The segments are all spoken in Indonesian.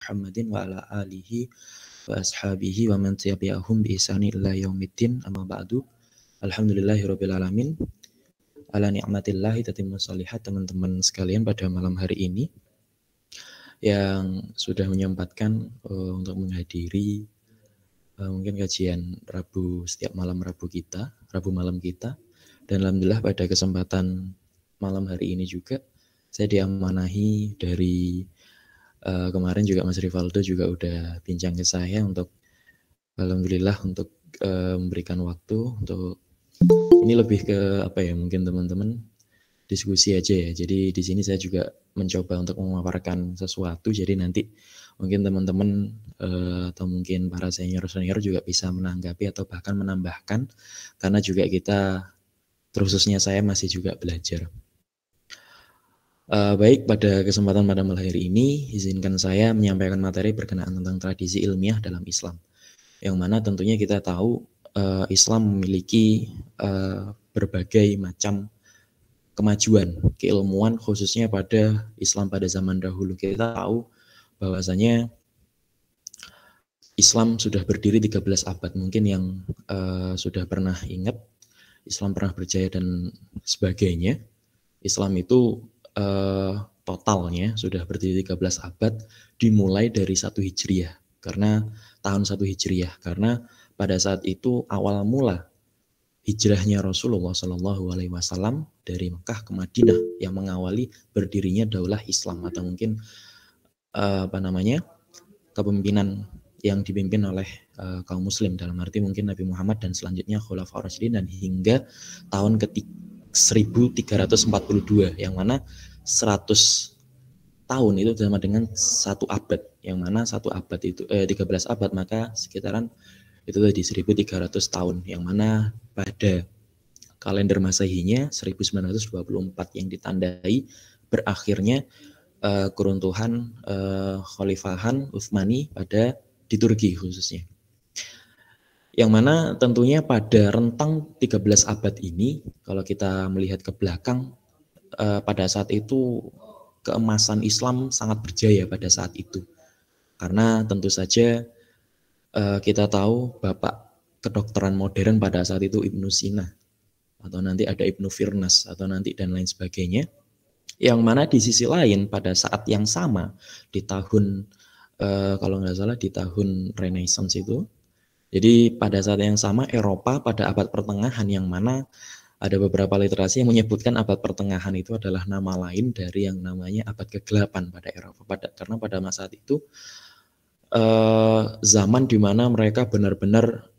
Muhammadin wa ala alihi wa ashabihi wa man tabi'ahum bi ihsani ila yaumiddin. Amma ba'du. Alhamdulillahirabbil alamin. Ala ni'matillahi tatimmus shalihat. Teman-teman sekalian, pada malam hari ini yang sudah menyempatkan untuk menghadiri mungkin kajian Rabu, setiap malam Rabu malam kita. Dan alhamdulillah pada kesempatan malam hari ini juga saya diamanahi dari kemarin juga Mas Rivaldo juga udah bincang ke saya untuk alhamdulillah untuk memberikan waktu untuk ini lebih ke apa ya, mungkin teman-teman diskusi aja ya. Jadi di sini saya juga mencoba untuk memaparkan sesuatu, jadi nanti mungkin teman-teman atau mungkin para senior juga bisa menanggapi atau bahkan menambahkan, karena juga kita terkhususnya saya masih juga belajar. Baik, pada kesempatan pada malam hari ini izinkan saya menyampaikan materi berkenaan tentang tradisi ilmiah dalam Islam, yang mana tentunya kita tahu Islam memiliki berbagai macam kemajuan keilmuan, khususnya pada Islam pada zaman dahulu. Kita tahu bahwasanya Islam sudah berdiri 13 abad. Mungkin yang sudah pernah ingat Islam pernah berjaya dan sebagainya. Islam itu totalnya sudah berdiri 13 abad, dimulai dari 1 Hijriah. Karena tahun 1 Hijriah, karena pada saat itu awal mula hijrahnya Rasulullah SAW dari Mekah ke Madinah yang mengawali berdirinya daulah Islam, atau mungkin kepemimpinan yang dipimpin oleh kaum muslim, dalam arti mungkin Nabi Muhammad dan selanjutnya Khulafaur Rasyidin, dan hingga tahun 1342, yang mana 100 tahun itu sama dengan 1 abad, yang mana 1 abad itu 13 abad, maka sekitaran itu tadi 1300 tahun, yang mana pada kalender Masehinya 1924 yang ditandai berakhirnya keruntuhan Khalifahan Utsmani di Turki khususnya. Yang mana tentunya pada rentang 13 abad ini, kalau kita melihat ke belakang, pada saat itu keemasan Islam sangat berjaya pada saat itu. Karena tentu saja kita tahu bapak kedokteran modern pada saat itu Ibnu Sina, atau nanti ada Ibnu Firnas, atau nanti dan lain sebagainya. Yang mana di sisi lain pada saat yang sama, di tahun kalau nggak salah di tahun Renaissance itu, jadi pada saat yang sama Eropa pada abad pertengahan, yang mana ada beberapa literasi yang menyebutkan abad pertengahan itu adalah nama lain dari yang namanya abad kegelapan pada Eropa. Karena pada masa itu zaman di mana mereka benar-benar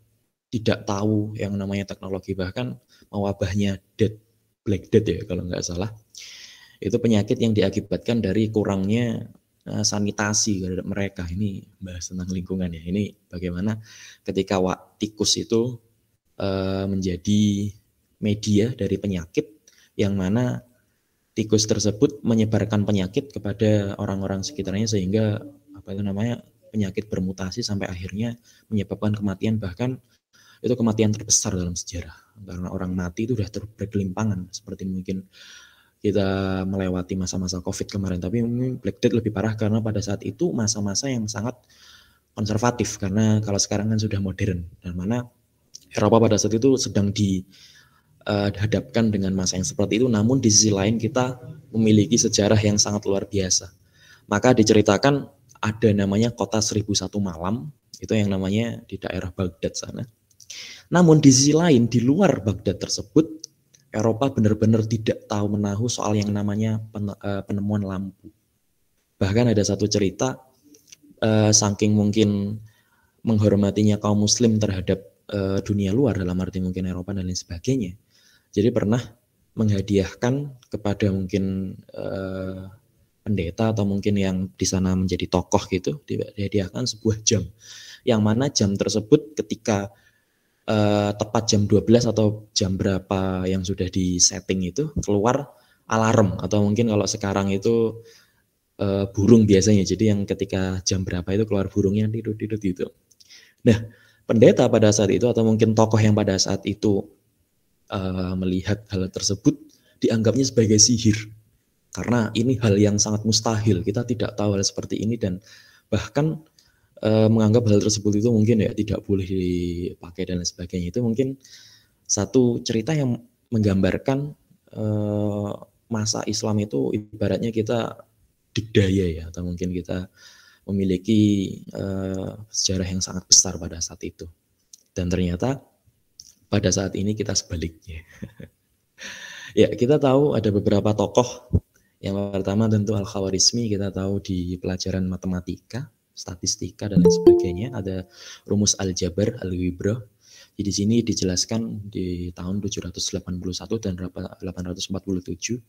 tidak tahu yang namanya teknologi, bahkan mewabahnya Black Death ya kalau nggak salah. Itu penyakit yang diakibatkan dari kurangnya sanitasi terhadap mereka. Ini bahas tentang lingkungan ya. Ini bagaimana ketika tikus itu menjadi media dari penyakit, yang mana tikus tersebut menyebarkan penyakit kepada orang-orang sekitarnya, sehingga penyakit bermutasi sampai akhirnya menyebabkan kematian, bahkan itu kematian terbesar dalam sejarah, karena orang mati itu sudah bergelimpangan, seperti mungkin kita melewati masa-masa COVID kemarin. Tapi Black Death lebih parah karena pada saat itu masa-masa yang sangat konservatif, karena kalau sekarang kan sudah modern, dan mana Eropa pada saat itu sedang dihadapkan dengan masa yang seperti itu. Namun di sisi lain kita memiliki sejarah yang sangat luar biasa. Maka diceritakan ada namanya kota 1001 malam, itu yang namanya di daerah Baghdad sana. Namun di sisi lain, di luar Baghdad tersebut, Eropa benar-benar tidak tahu menahu soal yang namanya penemuan lampu. Bahkan ada satu cerita, saking mungkin menghormatinya kaum muslim terhadap dunia luar, dalam arti mungkin Eropa dan lain sebagainya, jadi pernah menghadiahkan kepada mungkin pendeta atau mungkin yang di sana menjadi tokoh gitu, dihadiahkan sebuah jam, yang mana jam tersebut ketika tepat jam 12 atau jam berapa yang sudah di setting itu keluar alarm, atau mungkin kalau sekarang itu burung biasanya, jadi yang ketika jam berapa itu keluar burungnya tidur gitu. Nah, pendeta pada saat itu atau mungkin tokoh yang pada saat itu melihat hal tersebut dianggapnya sebagai sihir, karena ini hal yang sangat mustahil, kita tidak tahu hal seperti ini, dan bahkan menganggap hal tersebut itu mungkin ya tidak boleh dipakai dan lain sebagainya. Itu mungkin satu cerita yang menggambarkan masa Islam itu ibaratnya kita digdaya ya, atau mungkin kita memiliki sejarah yang sangat besar pada saat itu. Dan ternyata pada saat ini kita sebaliknya. Ya, kita tahu ada beberapa tokoh. Yang pertama tentu Al-Khawarizmi, kita tahu di pelajaran matematika, statistika dan lain sebagainya, ada rumus aljabar, al-wibrah. Jadi di sini dijelaskan di tahun 781 dan 847.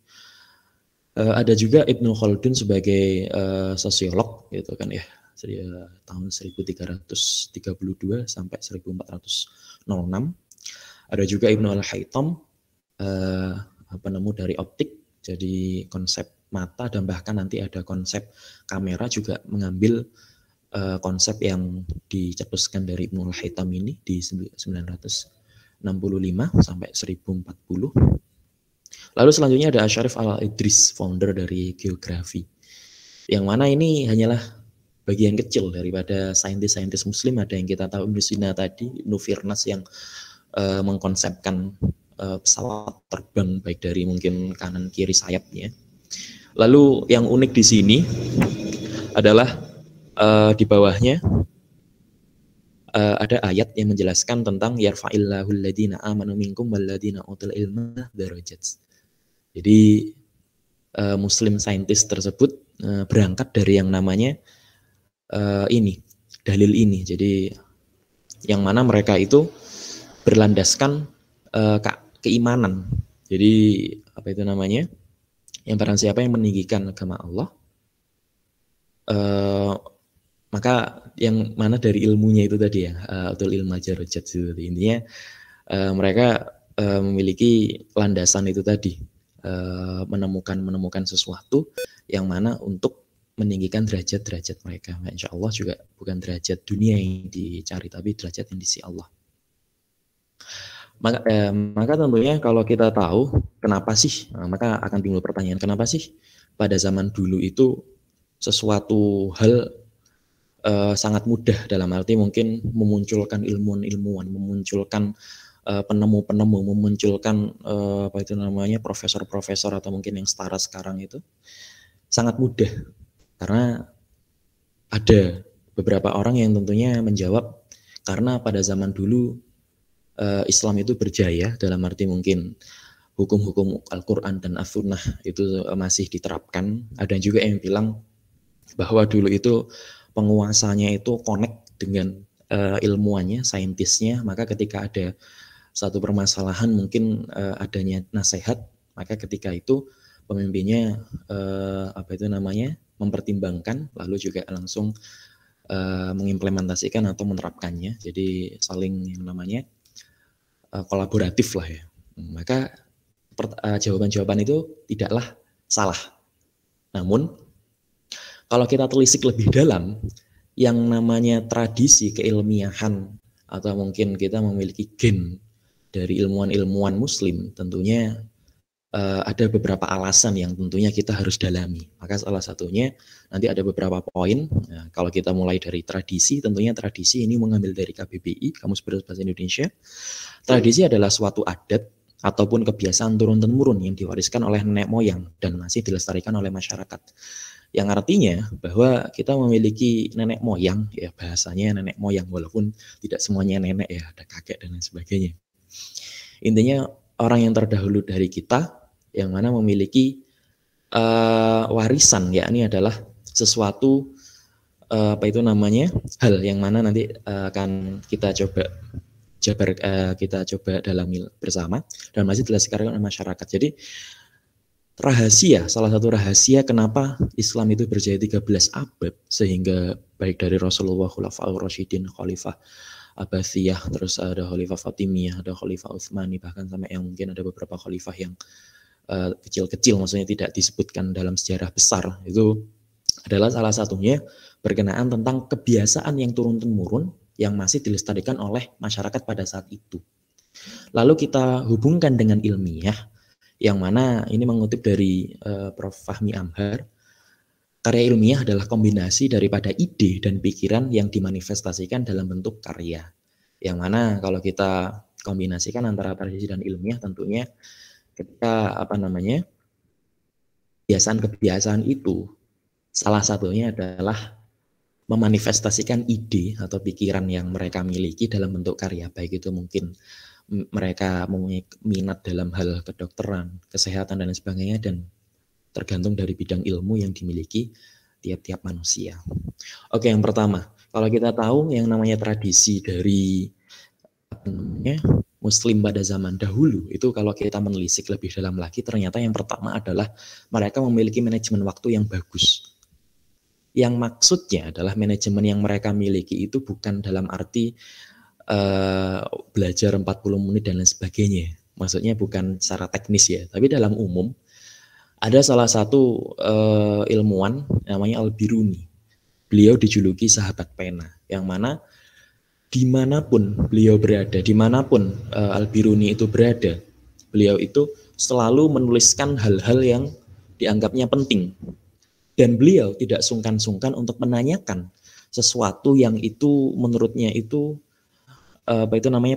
Ada juga Ibnu Khaldun sebagai sosiolog gitu kan ya. Jadi, tahun 1332 sampai 1406. Ada juga Ibnu Al-Haytham penemu dari optik, jadi konsep mata, dan bahkan nanti ada konsep kamera juga mengambil konsep yang dicetuskan dari Ibnu Al-Haytham ini di 965 sampai 1040. Lalu selanjutnya ada Asy'arif Al-Idris, founder dari geografi. Yang mana ini hanyalah bagian kecil daripada saintis-saintis muslim. Ada yang kita tahu Ibnu Sina tadi, Ibnu Firnas yang mengkonsepkan pesawat terbang baik dari mungkin kanan kiri sayapnya. Lalu yang unik di sini adalah di bawahnya ada ayat yang menjelaskan tentang yarfa'illahu alladhina amanu minkum walladhina utul ilma darajat. Jadi muslim saintis tersebut berangkat dari yang namanya ini, dalil ini. Jadi yang mana mereka itu berlandaskan keimanan. Jadi apa itu namanya? Yang barang siapa yang meninggikan agama Allah, maka yang mana dari ilmunya itu tadi ya, atau ilmu darajat itu tadi. Intinya mereka memiliki landasan itu tadi, menemukan sesuatu yang mana untuk meninggikan derajat-derajat mereka. Nah, insya Allah juga bukan derajat dunia yang dicari, tapi derajat yang di sisi Allah. Maka tentunya kalau kita tahu kenapa sih, maka akan timbul pertanyaan, kenapa sih pada zaman dulu itu sesuatu hal sangat mudah, dalam arti mungkin memunculkan ilmuwan-ilmuwan, memunculkan penemu-penemu, memunculkan apa itu namanya profesor-profesor atau mungkin yang setara sekarang itu sangat mudah, karena ada beberapa orang yang tentunya menjawab karena pada zaman dulu Islam itu berjaya, dalam arti mungkin hukum-hukum Al-Quran dan As-Sunnah itu masih diterapkan. Ada juga yang bilang bahwa dulu itu penguasanya itu connect dengan ilmuannya, saintisnya, maka ketika ada satu permasalahan mungkin adanya nasihat, maka ketika itu pemimpinnya apa itu namanya mempertimbangkan, lalu juga langsung mengimplementasikan atau menerapkannya. Jadi saling yang namanya kolaboratif lah ya. Maka jawaban-jawaban itu tidaklah salah. Namun kalau kita telisik lebih dalam, yang namanya tradisi keilmiahan atau mungkin kita memiliki gen dari ilmuwan-ilmuwan muslim, tentunya ada beberapa alasan yang tentunya kita harus dalami. Maka salah satunya nanti ada beberapa poin. Nah, kalau kita mulai dari tradisi, tentunya tradisi ini mengambil dari KBBI, Kamus Besar Bahasa Indonesia. Tradisi adalah suatu adat ataupun kebiasaan turun-temurun yang diwariskan oleh nenek moyang dan masih dilestarikan oleh masyarakat. Yang artinya bahwa kita memiliki nenek moyang, ya bahasanya nenek moyang, walaupun tidak semuanya nenek ya, ada kakek dan lain sebagainya. Intinya orang yang terdahulu dari kita yang mana memiliki warisan, yakni adalah sesuatu apa itu namanya, hal yang mana nanti akan kita coba kita coba dalami bersama dan masih dijelaskan oleh masyarakat. Jadi rahasia, salah satu rahasia kenapa Islam itu berjaya 13 abad, sehingga baik dari Rasulullah, Khulafaur Rasyidin, Khalifah Abbasiyah, terus ada Khalifah Fatimiyah, ada Khalifah Utsmani, bahkan sampai yang mungkin ada beberapa khalifah yang kecil-kecil, maksudnya tidak disebutkan dalam sejarah besar, itu adalah salah satunya berkenaan tentang kebiasaan yang turun-temurun yang masih dilestarikan oleh masyarakat pada saat itu. Lalu kita hubungkan dengan ilmiah, yang mana ini mengutip dari Prof. Fahmi Amhar, Karya ilmiah adalah kombinasi daripada ide dan pikiran yang dimanifestasikan dalam bentuk karya. Yang mana kalau kita kombinasikan antara tradisi dan ilmiah, tentunya ketika kebiasaan-kebiasaan itu salah satunya adalah memanifestasikan ide atau pikiran yang mereka miliki dalam bentuk karya, baik itu mungkin mereka mempunyai minat dalam hal kedokteran, kesehatan dan sebagainya, dan tergantung dari bidang ilmu yang dimiliki tiap-tiap manusia. Oke, yang pertama, kalau kita tahu yang namanya tradisi dari Muslim pada zaman dahulu, itu kalau kita menelisik lebih dalam lagi, ternyata yang pertama adalah mereka memiliki manajemen waktu yang bagus. Yang maksudnya adalah manajemen yang mereka miliki itu bukan dalam arti belajar 40 menit dan lain sebagainya. Maksudnya bukan secara teknis ya, tapi dalam umum ada salah satu ilmuwan namanya Al-Biruni. Beliau dijuluki sahabat pena, yang mana dimanapun beliau berada, dimanapun Al-Biruni itu berada, beliau itu selalu menuliskan hal-hal yang dianggapnya penting. Dan beliau tidak sungkan-sungkan untuk menanyakan sesuatu yang itu menurutnya itu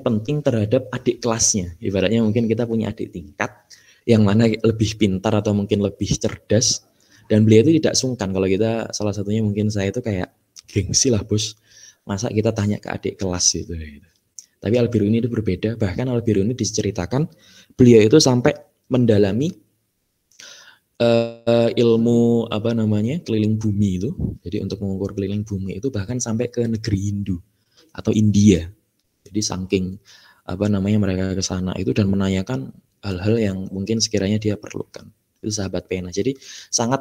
penting terhadap adik kelasnya. Ibaratnya mungkin kita punya adik tingkat yang mana lebih pintar atau mungkin lebih cerdas, dan beliau itu tidak sungkan. Kalau kita salah satunya mungkin saya itu kayak gengsi lah bos, masa kita tanya ke adik kelas gitu. Tapi Al-Biruni itu berbeda. Bahkan Al-Biruni diceritakan beliau itu sampai mendalami ilmu keliling bumi itu. Jadi untuk mengukur keliling bumi itu bahkan sampai ke negeri Hindu atau India. Jadi saking mereka ke sana itu dan menanyakan hal-hal yang mungkin sekiranya dia perlukan. Itu sahabat pena. Jadi sangat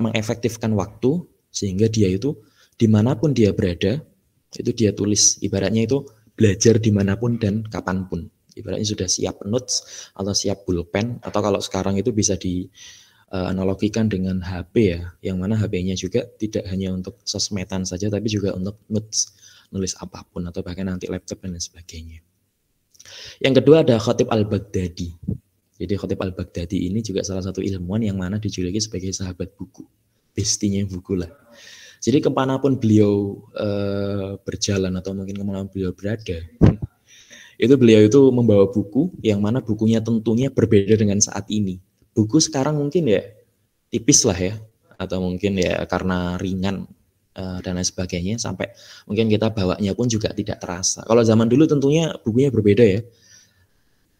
mengefektifkan waktu sehingga dia itu dimanapun dia berada itu dia tulis. Ibaratnya itu belajar dimanapun dan kapanpun. Ibaratnya sudah siap notes atau siap pulpen, atau kalau sekarang itu bisa dianalogikan dengan HP ya, yang mana HP-nya juga tidak hanya untuk sosmedan saja tapi juga untuk notes, nulis apapun atau bahkan nanti laptop dan sebagainya. Yang kedua ada Khatib Al-Baghdadi. Jadi Khatib Al-Baghdadi ini juga salah satu ilmuwan yang mana dijuluki sebagai sahabat buku, bestinya buku lah. Jadi kemanapun beliau berjalan atau mungkin kemanapun beliau berada, itu beliau itu membawa buku yang mana bukunya tentunya berbeda dengan saat ini. Buku sekarang mungkin ya tipis lah ya, atau mungkin ya karena ringan dan lain sebagainya, sampai mungkin kita bawanya pun juga tidak terasa. Kalau zaman dulu tentunya bukunya berbeda ya,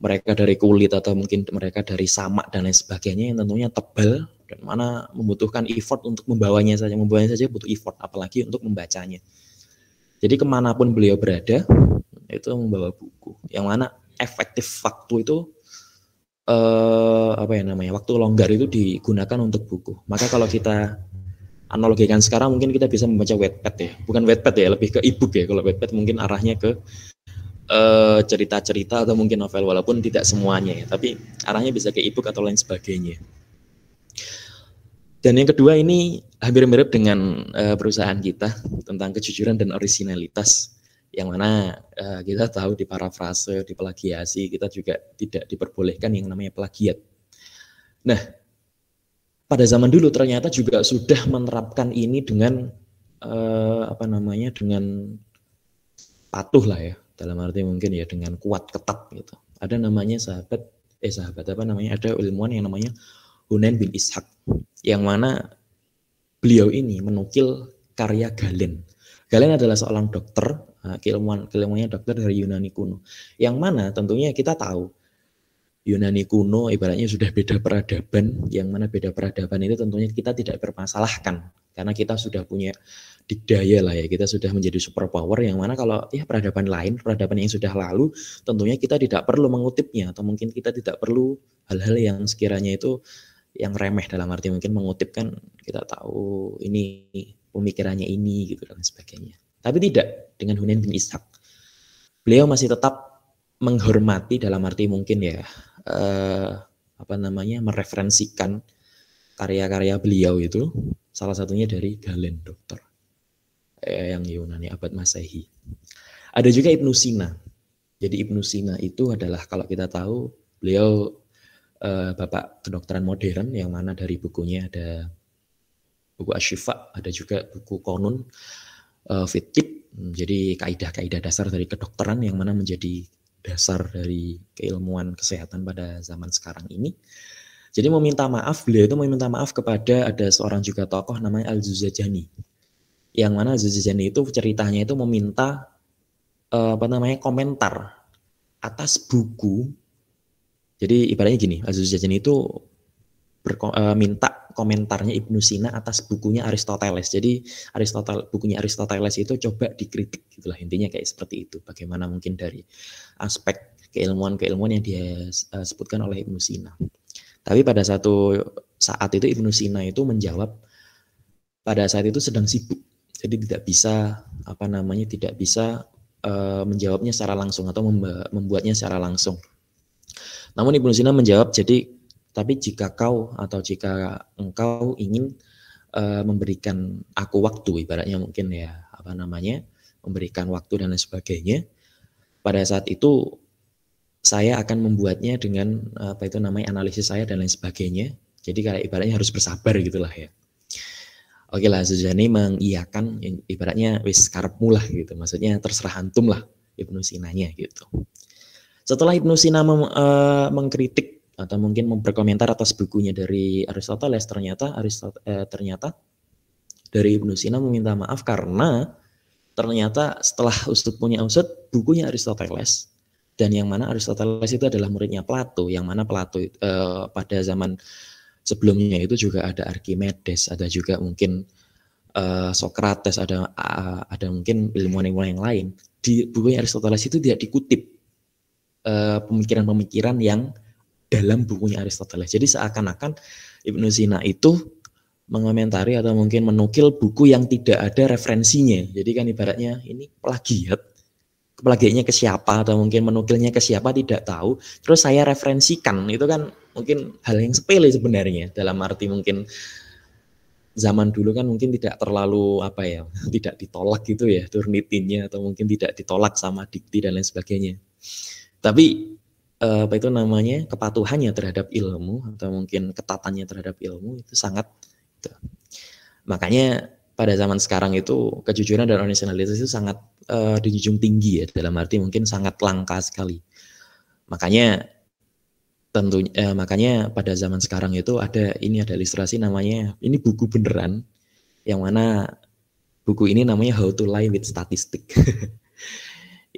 mereka dari kulit atau mungkin mereka dari samak dan lain sebagainya yang tentunya tebal dan mana membutuhkan effort untuk membawanya saja butuh effort, apalagi untuk membacanya. Jadi kemanapun beliau berada itu membawa buku, yang mana efektif waktu itu waktu longgar itu digunakan untuk buku. Maka kalau kita analogikan sekarang mungkin kita bisa membaca Wattpad ya, bukan Wattpad ya, lebih ke e-book ya. Kalau Wattpad mungkin arahnya ke cerita-cerita atau mungkin novel, walaupun tidak semuanya ya, tapi arahnya bisa ke e-book atau lain sebagainya. Dan yang kedua ini hampir mirip dengan perusahaan kita tentang kejujuran dan orisinalitas, yang mana kita tahu di parafrase, di plagiasi, kita juga tidak diperbolehkan yang namanya plagiat. Nah, pada zaman dulu ternyata juga sudah menerapkan ini dengan dengan patuh lah ya, dalam arti mungkin ya dengan kuat ketat gitu. Ada namanya ada ilmuwan yang namanya Hunain bin Ishaq, yang mana beliau ini menukil karya Galen. Galen adalah seorang dokter, keilmuannya dokter dari Yunani kuno, yang mana tentunya kita tahu Yunani kuno ibaratnya sudah beda peradaban, yang mana beda peradaban itu tentunya kita tidak bermasalahkan karena kita sudah punya dikdaya lah ya, kita sudah menjadi superpower, yang mana kalau ya peradaban lain, peradaban yang sudah lalu, tentunya kita tidak perlu mengutipnya atau mungkin kita tidak perlu hal-hal yang sekiranya itu yang remeh, dalam arti mungkin mengutip kan kita tahu ini pemikirannya ini gitu dan sebagainya. Tapi tidak, dengan Hunain bin Ishaq beliau masih tetap menghormati, dalam arti mungkin ya mereferensikan karya-karya beliau itu, salah satunya dari Galen dokter yang Yunani abad Masehi. Ada juga Ibnu Sina. Jadi Ibnu Sina itu adalah, kalau kita tahu, beliau bapak kedokteran modern, yang mana dari bukunya ada buku Asy-Syifa, ada juga buku Qanun Fit-Tib, jadi kaidah-kaidah dasar dari kedokteran yang mana menjadi dasar dari keilmuan kesehatan pada zaman sekarang ini. Jadi meminta maaf, beliau itu meminta maaf kepada ada seorang juga tokoh namanya Al-Juzajani. Yang mana Al-Juzajani itu ceritanya itu meminta komentar atas buku. Jadi ibaratnya gini, Al-Juzajani itu minta komentarnya Ibnu Sina atas bukunya Aristoteles. Jadi bukunya Aristoteles itu coba dikritik gitulah, intinya kayak seperti itu. Bagaimana mungkin dari aspek keilmuan-keilmuan yang dia sebutkan oleh Ibnu Sina. Tapi pada satu saat itu Ibnu Sina itu menjawab pada saat itu sedang sibuk. Jadi tidak bisa tidak bisa menjawabnya secara langsung atau membuatnya secara langsung. Namun Ibnu Sina menjawab, tapi jika engkau ingin memberikan aku waktu, ibaratnya mungkin ya memberikan waktu dan lain sebagainya, pada saat itu saya akan membuatnya dengan analisis saya dan lain sebagainya. Jadi kayak ibaratnya harus bersabar gitulah ya. Oke lah, Juzajani mengiyakan, ibaratnya wis karepmu lah gitu. Maksudnya terserah antum lah Ibnu Sinanya gitu. Setelah Ibnu Sina mengkritik atau mungkin berkomentar atas bukunya dari Aristoteles, ternyata dari Ibnu Sina meminta maaf karena ternyata setelah Ustadz punya Ustadz bukunya Aristoteles, dan yang mana Aristoteles itu adalah muridnya Plato, yang mana Plato pada zaman sebelumnya itu juga ada Archimedes, ada juga mungkin Socrates, ada mungkin ilmuwan-ilmuwan yang lain. Di bukunya Aristoteles itu tidak dikutip pemikiran-pemikiran yang dalam bukunya Aristoteles. Jadi seakan-akan Ibnu Sina itu mengomentari atau mungkin menukil buku yang tidak ada referensinya. Jadi kan ibaratnya ini plagiatnya ke siapa atau mungkin menukilnya ke siapa tidak tahu. Terus saya referensikan, itu kan mungkin hal yang sepele sebenarnya. Dalam arti mungkin zaman dulu kan mungkin tidak terlalu tidak ditolak gitu ya Turnitinnya, atau mungkin tidak ditolak sama dikti dan lain sebagainya. Tapi kepatuhannya terhadap ilmu atau mungkin ketatannya terhadap ilmu itu sangat gitu. Makanya pada zaman sekarang itu kejujuran dan originalitas itu sangat dijunjung tinggi ya, dalam arti mungkin sangat langka sekali. Makanya pada zaman sekarang itu ada ilustrasi namanya, ini buku beneran, yang mana buku ini namanya How to Lie with Statistics.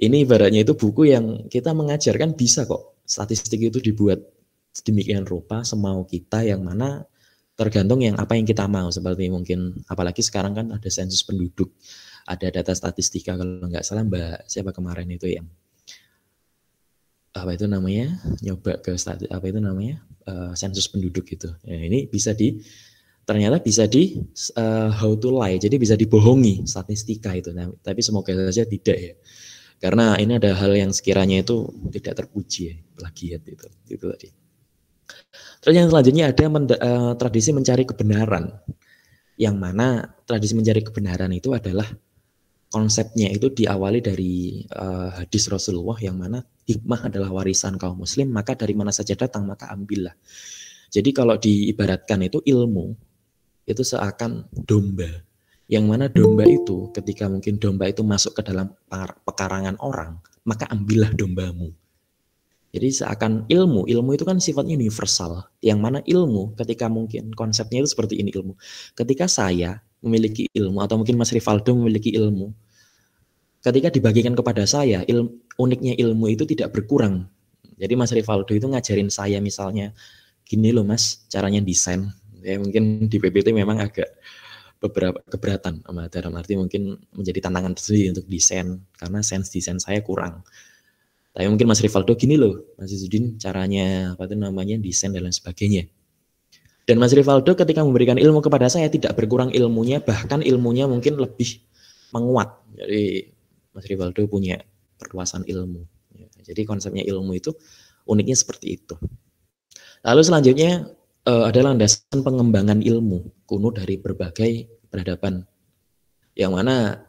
Ini ibaratnya itu buku yang kita mengajarkan bisa kok statistik itu dibuat sedemikian rupa semau kita, yang mana tergantung apa yang kita mau. Seperti mungkin apalagi sekarang kan ada sensus penduduk, ada data statistika, kalau nggak salah Mbak siapa kemarin itu yang nyoba ke sensus penduduk gitu. Ya, ini ternyata bisa di how to lie, jadi bisa dibohongi statistika itu. Nah, tapi semoga saja tidak ya. Karena ini ada hal yang sekiranya itu tidak terpuji ya, plagiat itu tadi. Terus yang selanjutnya ada tradisi mencari kebenaran, yang mana tradisi mencari kebenaran itu adalah konsepnya itu diawali dari hadis Rasulullah, yang mana hikmah adalah warisan kaum muslim, maka dari mana saja datang maka ambillah. Jadi kalau diibaratkan itu ilmu itu seakan domba, yang mana domba itu ketika mungkin domba itu masuk ke dalam pekarangan orang, maka ambillah dombamu. Jadi seakan ilmu itu kan sifatnya universal, yang mana ilmu ketika mungkin konsepnya itu seperti ini ilmu. Ketika saya memiliki ilmu atau mungkin Mas Rivaldo memiliki ilmu, ketika dibagikan kepada saya, uniknya ilmu itu tidak berkurang. Jadi Mas Rivaldo itu ngajarin saya misalnya, gini loh Mas, caranya desain. Ya mungkin di PPT memang agak beberapa keberatan, dalam arti mungkin menjadi tantangan tersendiri untuk desain karena sense desain saya kurang. Tapi mungkin Mas Rivaldo gini loh, Mas Izudin caranya desain dan lain sebagainya. Dan Mas Rivaldo ketika memberikan ilmu kepada saya tidak berkurang ilmunya, bahkan ilmunya mungkin lebih menguat. Jadi Mas Rivaldo punya perluasan ilmu. Jadi konsepnya ilmu itu uniknya seperti itu. Lalu selanjutnya adalah landasan pengembangan ilmu kuno dari berbagai peradaban, yang mana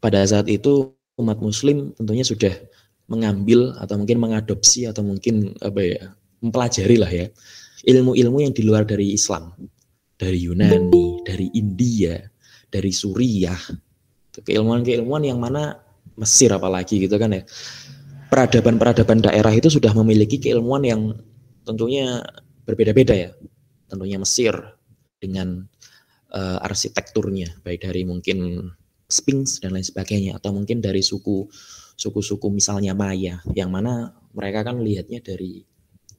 pada saat itu umat muslim tentunya sudah mengambil atau mungkin mengadopsi atau mungkin mempelajari lah ya ilmu-ilmu yang di luar dari Islam. dari Yunani, dari India, dari Suriah. Keilmuan-keilmuan yang mana Mesir apalagi gitu kan ya. Peradaban-peradaban daerah itu sudah memiliki keilmuan yang tentunya berbeda-beda ya. Tentunya Mesir dengan arsitekturnya, baik dari mungkin Sphinx dan lain sebagainya, atau mungkin dari suku-suku misalnya Maya, yang mana mereka kan lihatnya dari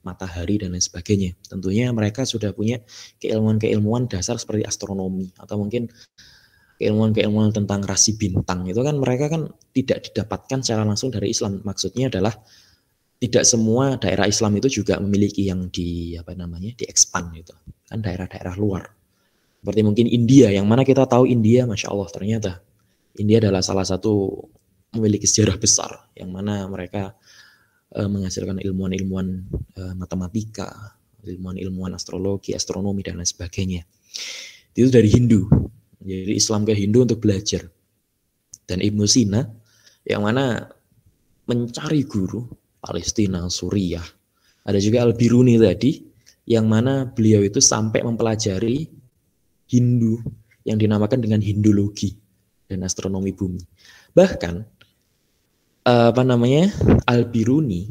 matahari dan lain sebagainya. Tentunya mereka sudah punya keilmuan-keilmuan dasar seperti astronomi, atau mungkin keilmuan-keilmuan tentang rasi bintang. Itu kan mereka kan tidak didapatkan secara langsung dari Islam. Maksudnya adalah tidak semua daerah Islam itu juga memiliki yang di-expand gitu. Kan daerah-daerah luar. Seperti mungkin India, yang mana kita tahu India, Masya Allah, ternyata India adalah salah satu memiliki sejarah besar, yang mana mereka menghasilkan ilmuwan-ilmuwan matematika, ilmuwan-ilmuwan astrologi, astronomi, dan lain sebagainya. Itu dari Hindu. Jadi Islam ke Hindu untuk belajar. Dan Ibnu Sina, yang mana mencari guru, Palestina, Suriah. Ada juga Al-Biruni tadi, yang mana beliau itu sampai mempelajari Hindu yang dinamakan dengan Hindologi dan astronomi bumi. Bahkan Al-Biruni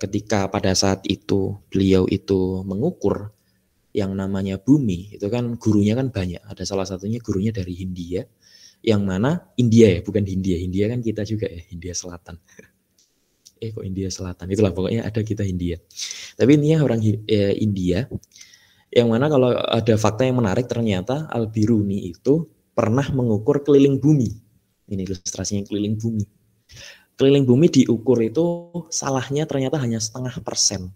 ketika pada saat itu beliau itu mengukur yang namanya bumi, itu kan gurunya kan banyak. Ada salah satunya gurunya dari Hindia, yang mana India ya, bukan Hindia. Hindia kan kita juga ya, Hindia Selatan. Kok India Selatan? Itulah pokoknya ada kita Hindia. Tapi intinya orang India, yang mana kalau ada fakta yang menarik, ternyata Al-Biruni itu pernah mengukur keliling bumi. Ini ilustrasinya keliling bumi. Keliling bumi diukur itu salahnya ternyata hanya 0,5%.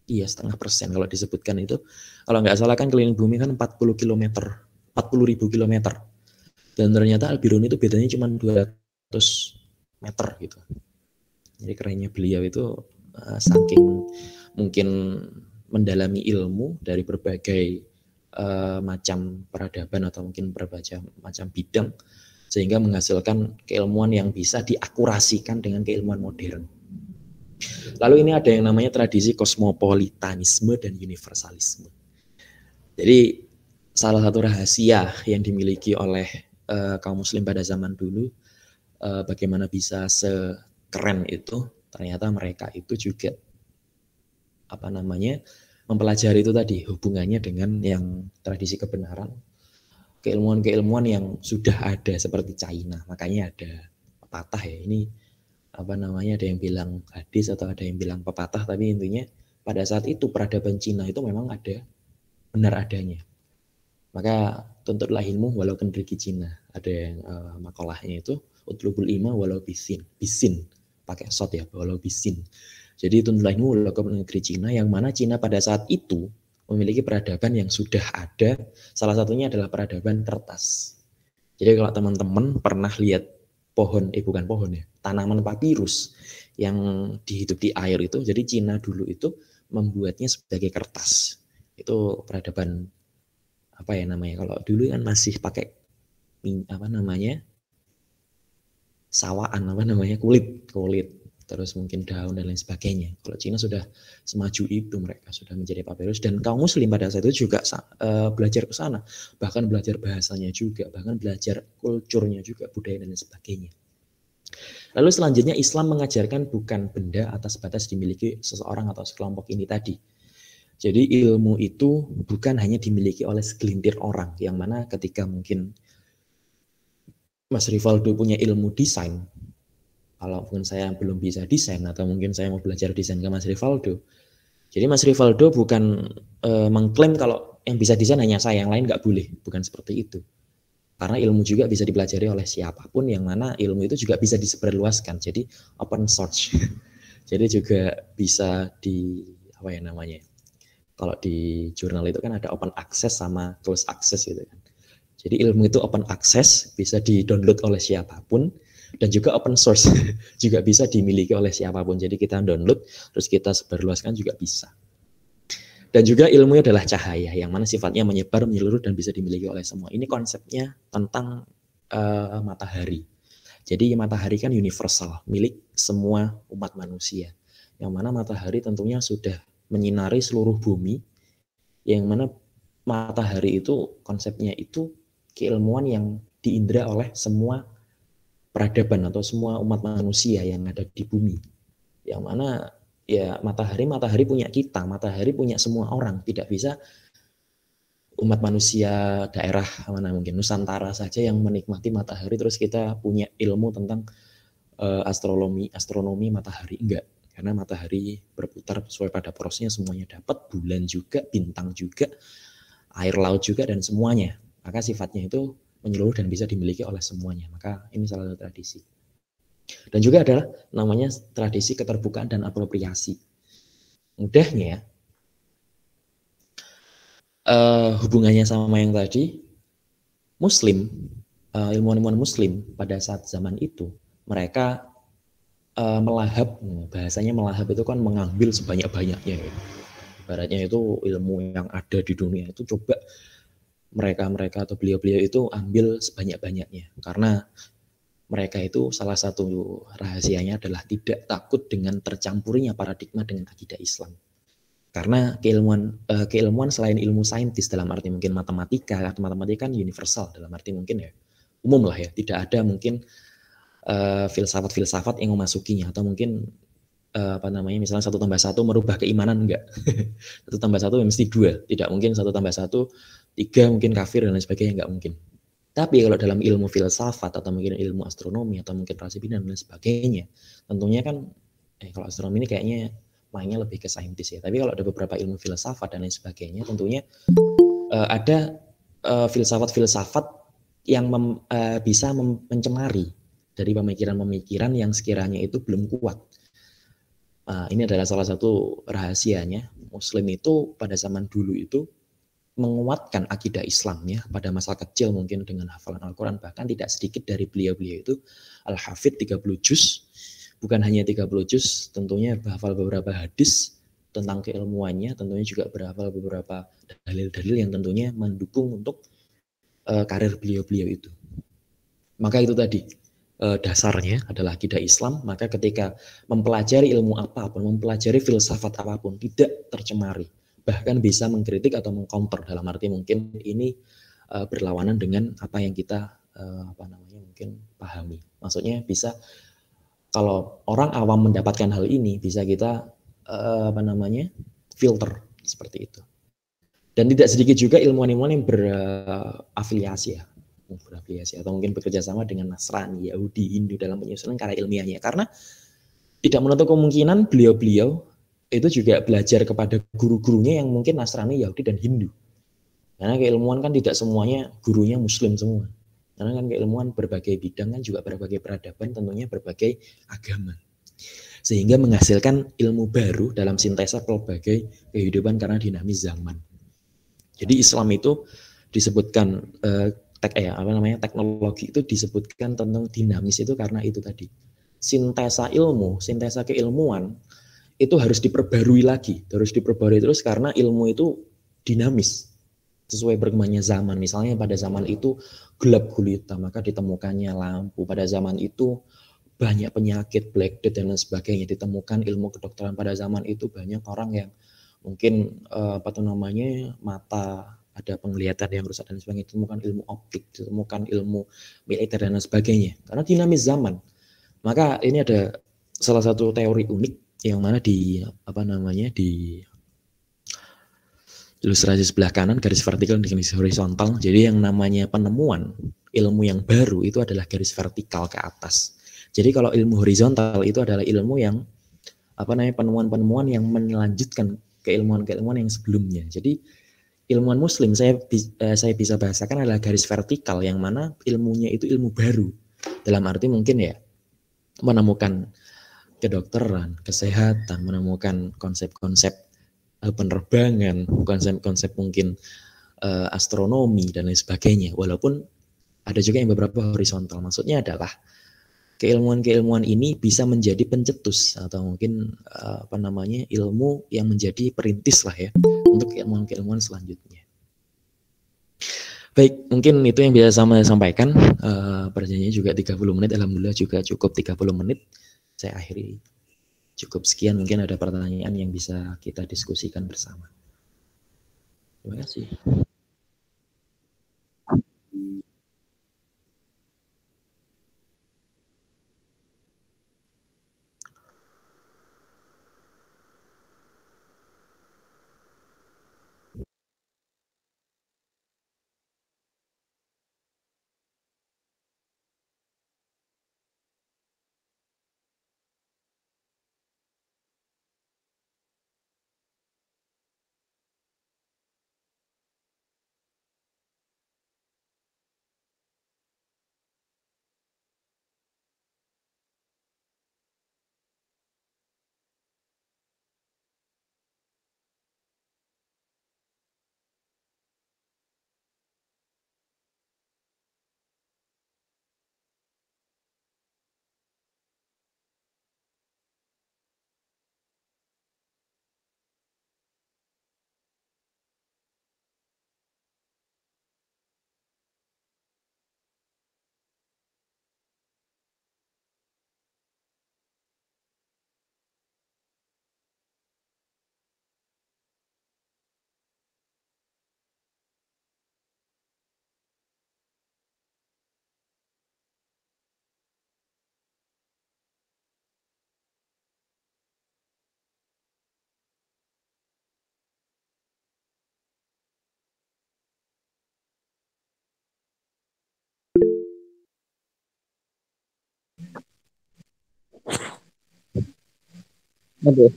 Iya, 0,5% kalau disebutkan itu. Kalau nggak salah kan keliling bumi kan 40 ribu kilometer. Dan ternyata Al-Biruni itu bedanya cuma 200 meter gitu. Jadi kerennya beliau itu saking mungkin mendalami ilmu dari berbagai macam peradaban atau mungkin berbagai macam bidang, sehingga menghasilkan keilmuan yang bisa diakurasikan dengan keilmuan modern. Lalu ini ada yang namanya tradisi kosmopolitanisme dan universalisme. Jadi salah satu rahasia yang dimiliki oleh kaum muslim pada zaman dulu, bagaimana bisa sekeren itu, ternyata mereka itu juga mempelajari itu tadi, hubungannya dengan yang tradisi kebenaran, keilmuan-keilmuan yang sudah ada seperti China. Makanya ada pepatah ya, ini ada yang bilang hadis atau ada yang bilang pepatah, tapi intinya pada saat itu peradaban Cina itu memang ada, benar adanya. Maka tuntutlah ilmu walau ke negeri Cina. Ada yang makalahnya itu utlubul ilma walau bisin pakai shot ya, walau bisin. Jadi tuntutlah ilmu walau ke negeri Cina, yang mana Cina pada saat itu memiliki peradaban yang sudah ada. Salah satunya adalah peradaban kertas. Jadi kalau teman-teman pernah lihat tanaman papirus yang dihidup di air itu, jadi Cina dulu itu membuatnya sebagai kertas. Itu peradaban kalau dulu kan masih pakai sawaan, kulit, terus mungkin daun dan lain sebagainya. Kalau Cina sudah semaju itu, mereka sudah menjadi papirus, dan kaum muslim pada saat itu juga belajar ke sana, bahkan belajar bahasanya juga, bahkan belajar kulturnya juga, budaya dan lain sebagainya. Lalu selanjutnya Islam mengajarkan bukan benda atas batas dimiliki seseorang atau sekelompok ini tadi. Jadi ilmu itu bukan hanya dimiliki oleh segelintir orang, yang mana ketika mungkin Mas Rivaldo punya ilmu desain, walaupun saya belum bisa desain, atau mungkin saya mau belajar desain ke Mas Rivaldo. Jadi Mas Rivaldo bukan mengklaim kalau yang bisa desain hanya saya, yang lain nggak boleh, bukan seperti itu. Karena ilmu juga bisa dipelajari oleh siapapun, yang mana ilmu itu juga bisa disebarluaskan, jadi open source. Jadi juga bisa kalau di jurnal itu kan ada open access sama close access gitu kan. Jadi ilmu itu open access, bisa di-download oleh siapapun, dan juga open source, juga bisa dimiliki oleh siapapun. Jadi kita download, terus kita sebarluaskan juga bisa. Dan juga ilmu adalah cahaya, yang mana sifatnya menyebar, menyeluruh, dan bisa dimiliki oleh semua. Ini konsepnya tentang matahari. Jadi matahari kan universal, milik semua umat manusia. Yang mana matahari tentunya sudah menyinari seluruh bumi, yang mana matahari itu konsepnya itu keilmuan yang diindra oleh semua peradaban atau semua umat manusia yang ada di bumi. Yang mana ya matahari punya kita, matahari punya semua orang. Tidak bisa umat manusia daerah mana mungkin Nusantara saja yang menikmati matahari terus kita punya ilmu tentang astronomi matahari. Enggak, karena matahari berputar sesuai pada porosnya, semuanya dapat, bulan juga, bintang juga, air laut juga, dan semuanya. Maka sifatnya itu menyeluruh dan bisa dimiliki oleh semuanya. Maka ini salah satu tradisi. Dan juga adalah namanya tradisi keterbukaan dan apropriasi. Mudahnya hubungannya sama yang tadi, Muslim, ilmuwan-ilmuwan Muslim pada saat zaman itu, mereka melahap, bahasanya melahap itu kan mengambil sebanyak-banyaknya. Ya. Ibaratnya itu ilmu yang ada di dunia itu coba mereka atau beliau-beliau itu ambil sebanyak-banyaknya. Karena mereka itu salah satu rahasianya adalah tidak takut dengan tercampurnya paradigma dengan akidah Islam. Karena keilmuan selain ilmu saintis dalam arti mungkin matematika kan universal dalam arti mungkin ya umum lah ya, tidak ada mungkin filsafat yang memasukinya atau mungkin misalnya 1 tambah 1 merubah keimanan, enggak. 1 tambah 1 mesti 2, tidak mungkin 1 tambah 1 3 mungkin kafir dan lain sebagainya, enggak mungkin. Tapi kalau dalam ilmu filsafat atau mungkin ilmu astronomi atau mungkin rasibinan dan lain sebagainya, tentunya kan kalau astronomi ini kayaknya mainnya lebih ke saintis ya. Tapi kalau ada beberapa ilmu filsafat dan lain sebagainya, tentunya ada filsafat-filsafat yang bisa mencemari dari pemikiran-pemikiran yang sekiranya itu belum kuat. Ini adalah salah satu rahasianya. Muslim itu pada zaman dulu itu menguatkan akidah Islamnya pada masa kecil mungkin dengan hafalan Al-Quran, bahkan tidak sedikit dari beliau-beliau itu Al-Hafidh 30 juz, bukan hanya 30 juz, tentunya berhafal beberapa hadis tentang keilmuannya, tentunya juga berhafal beberapa dalil-dalil yang tentunya mendukung untuk karir beliau-beliau itu. Maka itu tadi dasarnya adalah akidah Islam, maka ketika mempelajari ilmu apapun, mempelajari filsafat apapun, tidak tercemari. Bahkan bisa mengkritik atau mengcounter dalam arti mungkin ini berlawanan dengan apa yang kita mungkin pahami. Maksudnya bisa kalau orang awam mendapatkan hal ini bisa kita filter seperti itu. Dan tidak sedikit juga ilmuwan-ilmuwan yang berafiliasi atau mungkin bekerja sama dengan Nasrani, Yahudi, Hindu dalam penyusunan karya ilmiahnya. Karena tidak menutup kemungkinan beliau-beliau itu juga belajar kepada guru-gurunya yang mungkin Nasrani, Yahudi, dan Hindu. Karena keilmuan kan tidak semuanya gurunya Muslim semua. Karena kan keilmuan berbagai bidang kan juga berbagai peradaban, tentunya berbagai agama. Sehingga menghasilkan ilmu baru dalam sintesa berbagai kehidupan karena dinamis zaman. Jadi Islam itu disebutkan teknologi itu disebutkan tentang dinamis itu karena itu tadi. Sintesa ilmu, sintesa keilmuan itu harus diperbarui lagi, terus diperbarui terus karena ilmu itu dinamis sesuai berkembangnya zaman. Misalnya pada zaman itu gelap gulita, maka ditemukannya lampu. Pada zaman itu banyak penyakit, black death dan lain sebagainya, ditemukan ilmu kedokteran. Pada zaman itu banyak orang yang mungkin mata ada penglihatan yang rusak dan sebagainya, ditemukan ilmu optik, ditemukan ilmu militer dan lain sebagainya. Karena dinamis zaman. Maka ini ada salah satu teori unik yang mana di ilustrasi sebelah kanan garis vertikal dan garis horizontal. Jadi yang namanya penemuan ilmu yang baru itu adalah garis vertikal ke atas. Jadi kalau ilmu horizontal itu adalah ilmu yang penemuan-penemuan yang melanjutkan keilmuan-keilmuan yang sebelumnya. Jadi ilmuwan Muslim saya bisa bahasakan adalah garis vertikal yang mana ilmunya itu ilmu baru. Dalam arti mungkin ya menemukan kedokteran, kesehatan, menemukan konsep-konsep penerbangan, konsep-konsep mungkin astronomi dan lain sebagainya. Walaupun ada juga yang beberapa horizontal. Maksudnya adalah keilmuan-keilmuan ini bisa menjadi pencetus atau mungkin ilmu yang menjadi perintis lah ya untuk keilmuan-keilmuan selanjutnya. Baik, mungkin itu yang bisa saya sampaikan. Perjanjiannya juga 30 menit, alhamdulillah juga cukup 30 menit. Saya akhiri cukup sekian, mungkin ada pertanyaan yang bisa kita diskusikan bersama. Terima kasih. Aduh.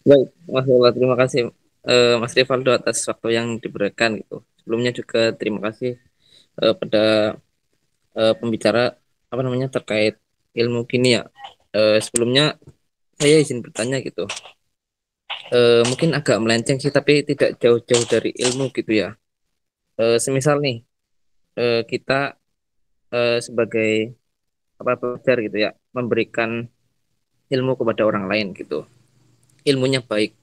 Baik, Mas Lola, terima kasih Mas Rivaldo atas waktu yang diberikan gitu. Sebelumnya juga terima kasih pada pembicara apa namanya terkait ilmu kimia. Sebelumnya saya izin bertanya gitu. Mungkin agak melenceng sih, tapi tidak jauh-jauh dari ilmu gitu ya. Semisal nih kita sebagai apa belajar gitu ya, memberikan ilmu kepada orang lain gitu. Ilmunya baik.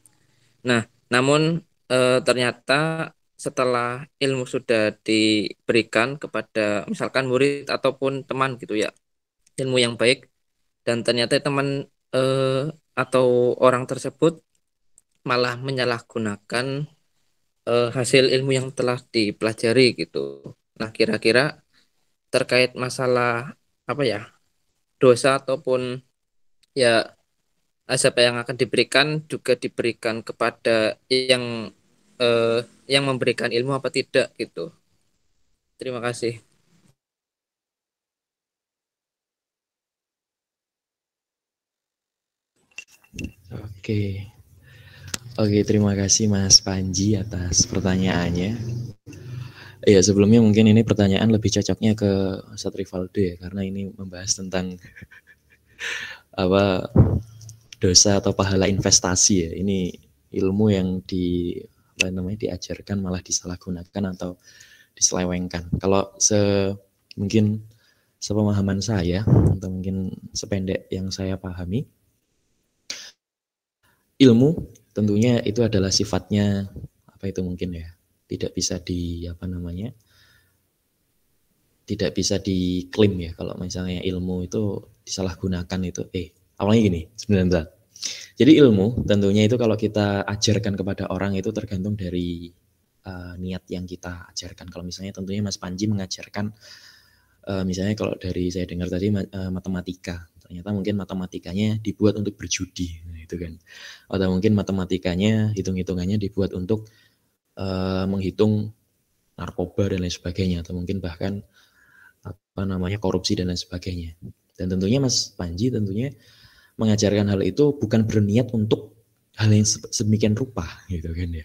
Nah, namun ternyata setelah ilmu sudah diberikan kepada misalkan murid ataupun teman gitu ya, ilmu yang baik dan ternyata teman atau orang tersebut malah menyalahgunakan hasil ilmu yang telah dipelajari gitu. Nah, kira-kira terkait masalah apa ya, dosa ataupun ya azab yang akan diberikan juga diberikan kepada yang eh, yang memberikan ilmu apa tidak gitu. Terima kasih. Oke, oke, terima kasih Mas Panji atas pertanyaannya. Ya, sebelumnya mungkin ini pertanyaan lebih cocoknya ke Ustadz Rivaldo ya, karena ini membahas tentang apa dosa atau pahala investasi ya. Ini ilmu yang apa namanya diajarkan malah disalahgunakan atau diselewengkan. Kalau mungkin sepemahaman saya atau mungkin sependek yang saya pahami, ilmu tentunya itu adalah sifatnya apa itu mungkin ya tidak bisa apa namanya tidak bisa diklaim ya kalau misalnya ilmu itu disalahgunakan itu awalnya gini sebenarnya. Jadi ilmu tentunya itu kalau kita ajarkan kepada orang itu tergantung dari niat yang kita ajarkan. Kalau misalnya tentunya Mas Panji mengajarkan misalnya kalau dari saya dengar tadi matematika, ternyata mungkin matematikanya dibuat untuk berjudi, nah, itu kan. Atau mungkin matematikanya hitung-hitungannya dibuat untuk menghitung narkoba dan lain sebagainya, atau mungkin bahkan apa namanya korupsi dan lain sebagainya. Dan tentunya Mas Panji tentunya mengajarkan hal itu bukan berniat untuk hal yang sedemikian rupa gitu kan ya.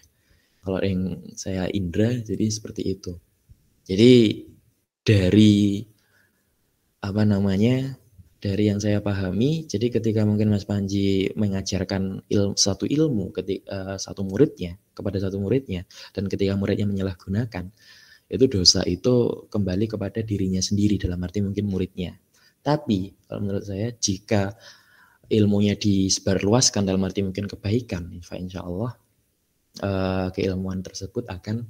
Kalau yang saya indra jadi seperti itu. Jadi dari apa namanya dari yang saya pahami, jadi ketika mungkin Mas Panji mengajarkan satu ilmu ketika satu muridnya kepada satu muridnya, dan ketika muridnya menyalahgunakan, itu dosa itu kembali kepada dirinya sendiri dalam arti mungkin muridnya. Tapi kalau menurut saya jika ilmunya disebarluaskan dalam arti mungkin kebaikan, insya Allah keilmuan tersebut akan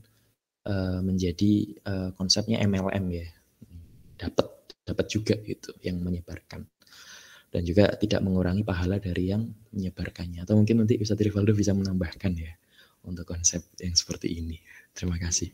menjadi konsepnya MLM ya, dapat dapat juga gitu yang menyebarkan dan juga tidak mengurangi pahala dari yang menyebarkannya. Atau mungkin nanti bisa Rivaldo bisa menambahkan ya untuk konsep yang seperti ini. Terima kasih.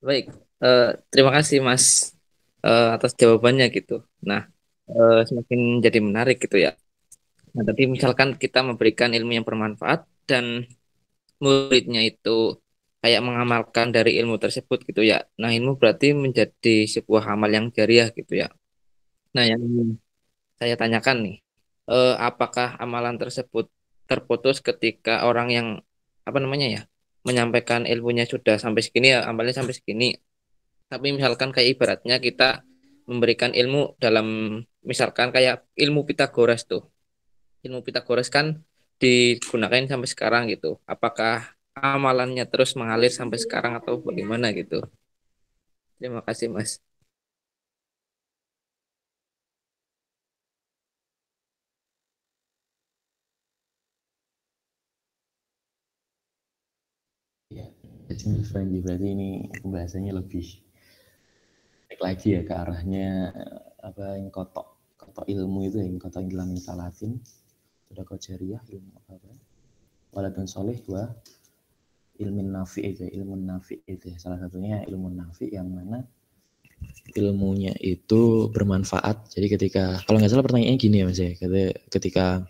Baik, terima kasih Mas atas jawabannya gitu. Nah, semakin jadi menarik gitu ya. Nah, tadi misalkan kita memberikan ilmu yang bermanfaat dan muridnya itu kayak mengamalkan dari ilmu tersebut gitu ya. Nah, ilmu berarti menjadi sebuah amal yang jariah gitu ya. Nah, yang ingin saya tanyakan nih, apakah amalan tersebut terputus ketika orang yang apa namanya ya menyampaikan ilmunya sudah sampai segini ya, amalnya sampai segini. Tapi misalkan kayak ibaratnya kita memberikan ilmu dalam misalkan kayak ilmu Pitagoras tuh. Ilmu Pitagoras kan digunakan sampai sekarang gitu. Apakah amalannya terus mengalir sampai sekarang atau bagaimana gitu? Terima kasih, Mas. Ya, jadi Mas Franky berarti ini pembahasannya lebih baik lagi ya ke arahnya apa yang kotok kotok ilmu itu yang kotok ilmu salatin sudah kojariah ilmu apa waladun soleh dua ilmu nafi itu ilmu nafi itu salah satunya ilmu nafi yang mana ilmunya itu bermanfaat. Jadi ketika kalau nggak salah pertanyaannya gini ya Mas ya, ketika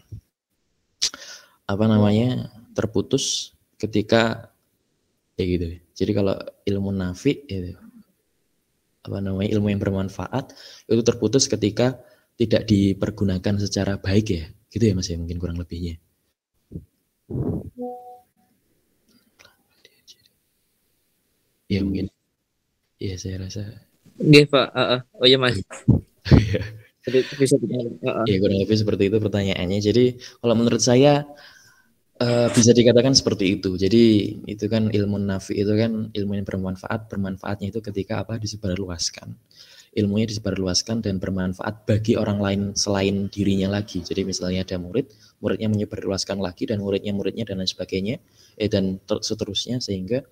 apa namanya terputus ketika ya gitu. Jadi kalau ilmu nafi itu apa namanya ilmu yang bermanfaat itu terputus ketika tidak dipergunakan secara baik ya. Gitu ya Mas ya mungkin kurang lebihnya. Ya mungkin. Iya saya rasa. Nggih, Pak. Oh iya, Mas. Iya. Jadi bisa ditanyakan. Ya kurang lebih seperti itu pertanyaannya. Jadi kalau menurut saya bisa dikatakan seperti itu. Jadi itu kan ilmu nafi itu kan ilmu yang bermanfaat. Bermanfaatnya itu ketika apa disebarluaskan. Ilmunya disebarluaskan dan bermanfaat bagi orang lain selain dirinya lagi. Jadi misalnya ada murid, muridnya menyebarluaskan lagi dan muridnya dan lain sebagainya, dan seterusnya sehingga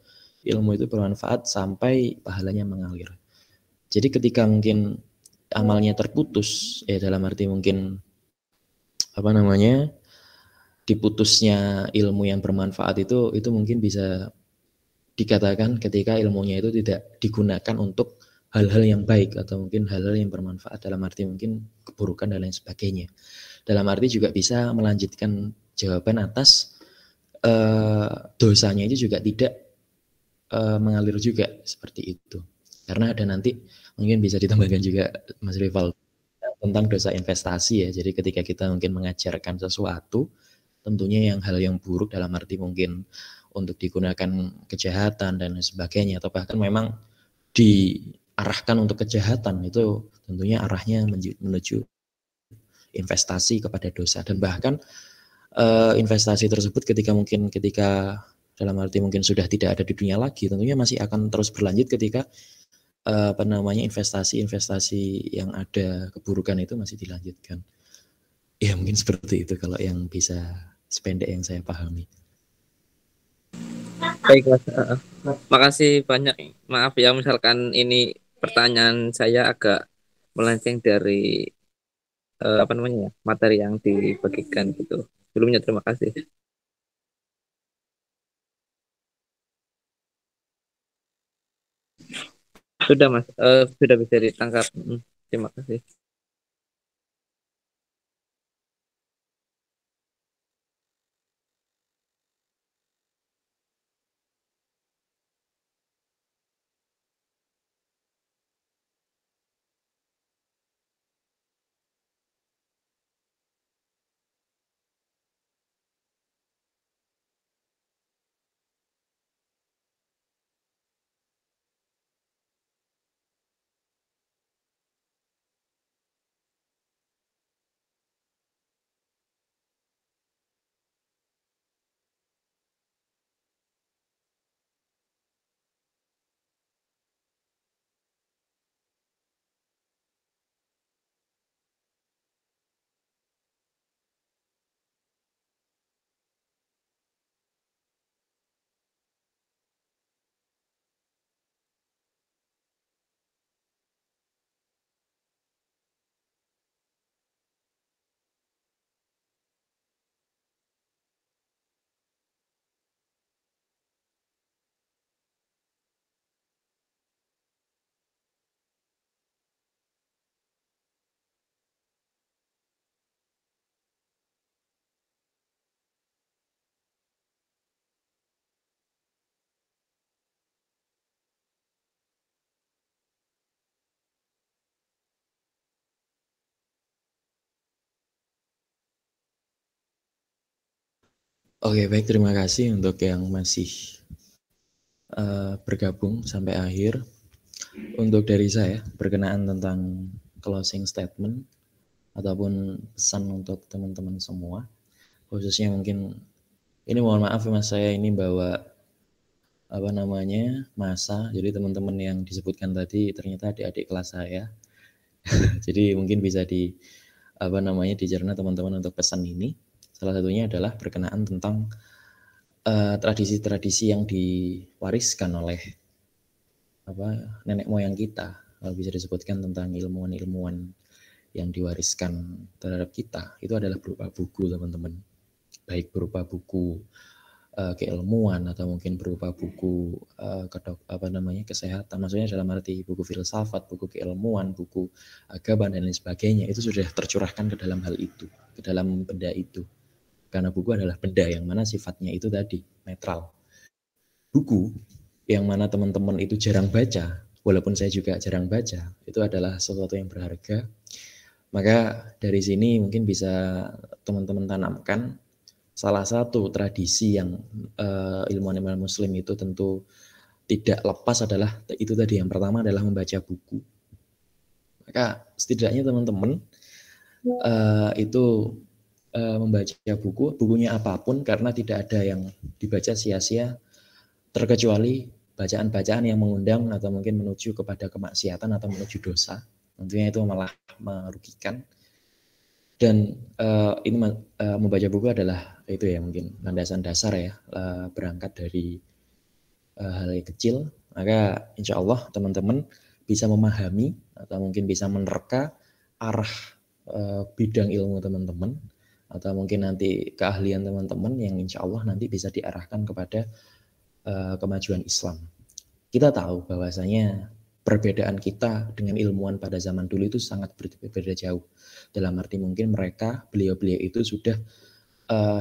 ilmu itu bermanfaat sampai pahalanya mengalir. Jadi ketika mungkin amalnya terputus, dalam arti mungkin apa namanya diputusnya ilmu yang bermanfaat itu mungkin bisa dikatakan ketika ilmunya itu tidak digunakan untuk hal-hal yang baik atau mungkin hal-hal yang bermanfaat dalam arti mungkin keburukan dan lain sebagainya. Dalam arti juga bisa melanjutkan jawaban atas dosanya itu juga tidak mengalir juga seperti itu. Karena ada nanti mungkin bisa ditambahkan juga Mas Rival tentang dosa investasi ya. Jadi ketika kita mungkin mengajarkan sesuatu tentunya hal yang buruk dalam arti mungkin untuk digunakan kejahatan dan sebagainya atau bahkan memang diarahkan untuk kejahatan itu tentunya arahnya menuju investasi kepada dosa dan bahkan investasi tersebut ketika dalam arti mungkin sudah tidak ada di dunia lagi tentunya masih akan terus berlanjut ketika apa namanya investasi-investasi yang ada keburukan itu masih dilanjutkan. Ya mungkin seperti itu kalau yang bisa sependek yang saya pahami. Baik, Mas. Makasih banyak. Maaf ya, misalkan ini pertanyaan saya agak melenceng dari apa namanya ya materi yang dibagikan gitu. Sebelumnya terima kasih. Sudah, Mas. Sudah bisa ditangkap. Terima kasih. Oke, baik, terima kasih untuk yang masih bergabung sampai akhir. Untuk dari saya berkenaan tentang closing statement ataupun pesan untuk teman-teman semua, khususnya mungkin ini mohon maaf Mas, saya ini bawa apa namanya masa, jadi teman-teman yang disebutkan tadi ternyata adik-adik kelas saya. Jadi mungkin bisa di apa namanya dicerna teman-teman untuk pesan ini. Salah satunya adalah berkenaan tentang tradisi-tradisi yang diwariskan oleh apa nenek moyang kita. Kalau bisa disebutkan tentang ilmuwan-ilmuwan yang diwariskan terhadap kita, itu adalah berupa buku, teman-teman. Baik berupa buku keilmuan atau mungkin berupa buku apa namanya kesehatan, maksudnya dalam arti buku filsafat, buku keilmuan, buku agama dan lain sebagainya, itu sudah tercurahkan ke dalam hal itu, ke dalam benda itu. Karena buku adalah benda yang mana sifatnya itu tadi netral. Buku yang mana teman-teman itu jarang baca, walaupun saya juga jarang baca, itu adalah sesuatu yang berharga. Maka dari sini mungkin bisa teman-teman tanamkan salah satu tradisi yang ilmuwan-ilmuwan muslim itu tentu tidak lepas adalah itu tadi, yang pertama adalah membaca buku. Maka setidaknya teman-teman itu membaca buku, bukunya apapun, karena tidak ada yang dibaca sia-sia terkecuali bacaan-bacaan yang mengundang atau mungkin menuju kepada kemaksiatan atau menuju dosa. Tentunya itu malah merugikan. Dan ini membaca buku adalah itu ya mungkin landasan dasar ya, berangkat dari hal yang kecil, maka insya Allah teman-teman bisa memahami atau mungkin bisa menerka arah bidang ilmu teman-teman atau mungkin nanti keahlian teman-teman yang insya Allah nanti bisa diarahkan kepada kemajuan Islam. Kita tahu bahwasanya perbedaan kita dengan ilmuwan pada zaman dulu itu sangat berbeda jauh. Dalam arti mungkin beliau-beliau itu sudah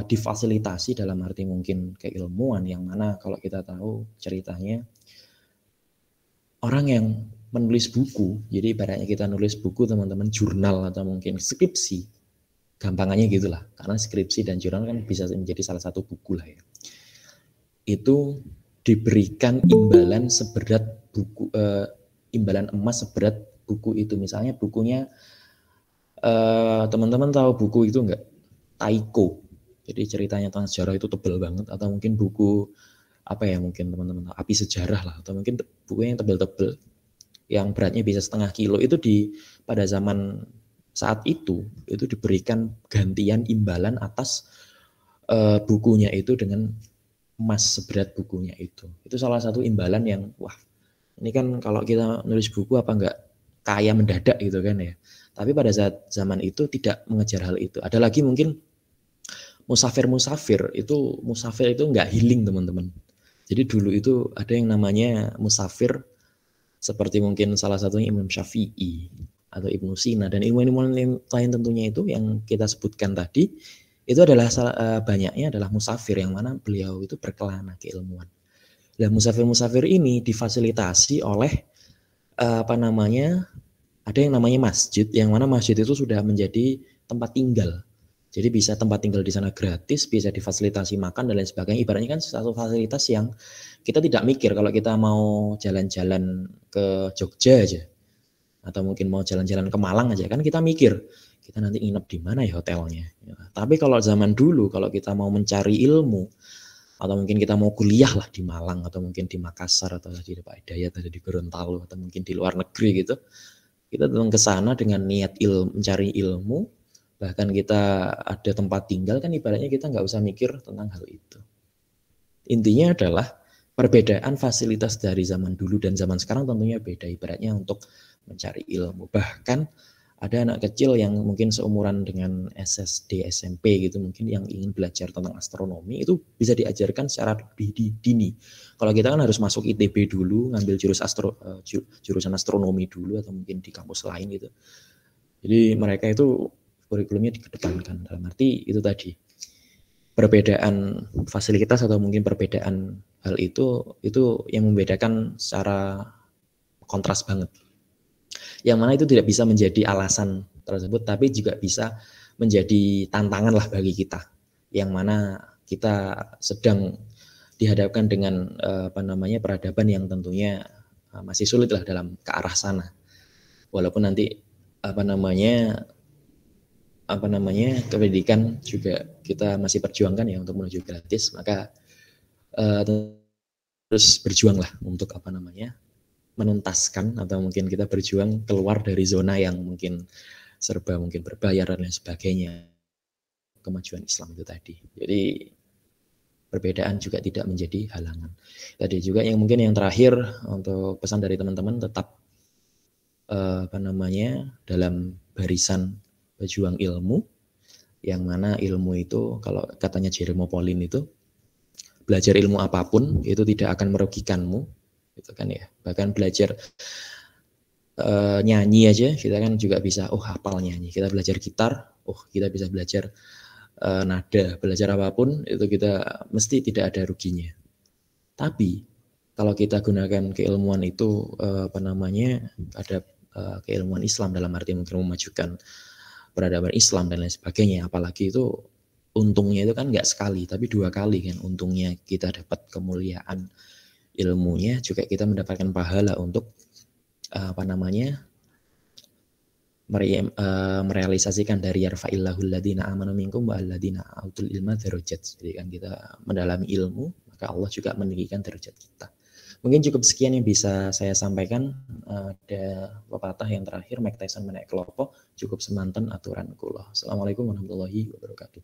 difasilitasi dalam arti mungkin keilmuan, yang mana kalau kita tahu ceritanya orang yang menulis buku, jadi ibaratnya kita nulis buku teman-teman, jurnal atau mungkin skripsi, gampangannya gitulah, karena skripsi dan jurnal kan bisa menjadi salah satu buku lah ya. Itu diberikan imbalan seberat buku, imbalan emas seberat buku itu. Misalnya bukunya teman-teman tahu buku itu enggak? Taiko. Jadi ceritanya tentang sejarah itu tebal banget, atau mungkin buku apa ya, mungkin teman-teman tahu Api Sejarah lah, atau mungkin buku yang tebal-tebal yang beratnya bisa 0,5 kilo, itu pada zaman saat itu diberikan gantian imbalan atas bukunya itu dengan emas seberat bukunya itu. Itu salah satu imbalan yang wah, ini kan kalau kita nulis buku apa enggak kaya mendadak gitu kan ya. Tapi pada saat zaman itu tidak mengejar hal itu. Ada lagi mungkin musafir itu enggak healing teman-teman. Jadi dulu itu ada yang namanya musafir, seperti mungkin salah satunya Imam Syafi'i atau Ibnu Sina dan ilmuwan lain tentunya itu yang kita sebutkan tadi, itu adalah banyaknya adalah musafir yang mana beliau itu berkelana keilmuan. Dan musafir-musafir ini difasilitasi oleh apa namanya, ada yang namanya masjid, yang mana masjid itu sudah menjadi tempat tinggal. Jadi bisa tempat tinggal di sana gratis, bisa difasilitasi makan dan lain sebagainya. Ibaratnya kan satu fasilitas yang kita tidak mikir kalau kita mau jalan-jalan ke Jogja aja, atau mungkin mau jalan-jalan ke Malang aja, kan kita mikir kita nanti nginep di mana ya hotelnya. Tapi kalau zaman dulu, kalau kita mau mencari ilmu atau mungkin kita mau kuliah lah di Malang atau mungkin di Makassar atau di Pak Hidayat atau di Gorontalo atau mungkin di luar negeri gitu, kita datang ke sana dengan niat mencari ilmu, bahkan kita ada tempat tinggal, kan ibaratnya kita nggak usah mikir tentang hal itu. Intinya adalah perbedaan fasilitas dari zaman dulu dan zaman sekarang tentunya beda, ibaratnya untuk mencari ilmu. Bahkan ada anak kecil yang mungkin seumuran dengan SSD, SMP gitu, mungkin yang ingin belajar tentang astronomi, itu bisa diajarkan secara lebih dini. Kalau kita kan harus masuk ITB dulu, ngambil jurusan astronomi dulu, atau mungkin di kampus lain gitu. Jadi mereka itu kurikulumnya dikedepankan, dalam arti itu tadi, perbedaan fasilitas atau mungkin perbedaan hal itu yang membedakan secara kontras banget. Yang mana itu tidak bisa menjadi alasan tersebut, tapi juga bisa menjadi tantangan lah bagi kita. Yang mana kita sedang dihadapkan dengan peradaban yang tentunya masih sulit lah dalam ke arah sana. Walaupun nanti pendidikan juga kita masih perjuangkan ya untuk menuju gratis, maka terus berjuanglah untuk menuntaskan, atau mungkin kita berjuang keluar dari zona yang mungkin serba mungkin berbayar dan lain sebagainya, kemajuan Islam itu tadi. Jadi perbedaan juga tidak menjadi halangan. Tadi juga yang mungkin yang terakhir untuk pesan dari teman-teman, tetap dalam barisan pejuang ilmu, yang mana ilmu itu kalau katanya Jerome Pauline itu, belajar ilmu apapun itu tidak akan merugikanmu, gitu kan ya. Bahkan belajar nyanyi aja kita kan juga bisa hafal nyanyi. Kita belajar gitar, kita bisa belajar nada, belajar apapun itu kita mesti tidak ada ruginya. Tapi kalau kita gunakan keilmuan itu ada keilmuan Islam dalam arti mungkin memajukan peradaban Islam dan lain sebagainya, apalagi itu untungnya itu kan nggak sekali tapi 2 kali kan untungnya. Kita dapat kemuliaan ilmunya, juga kita mendapatkan pahala untuk merealisasikan dari yarfa'illahu alladhina amanu minkum wa alladhina utul ilma darajat. Jadi kan kita mendalami ilmu, maka Allah juga meninggikan derajat kita. Mungkin cukup sekian yang bisa saya sampaikan. Ada pepatah yang terakhir, Mike Tyson menaik kelopo, cukup semanten aturan kula. Assalamualaikum warahmatullahi wabarakatuh.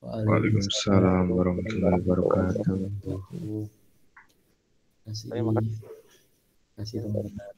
Waalaikumsalam warahmatullahi wabarakatuh. Terima kasih teman-teman.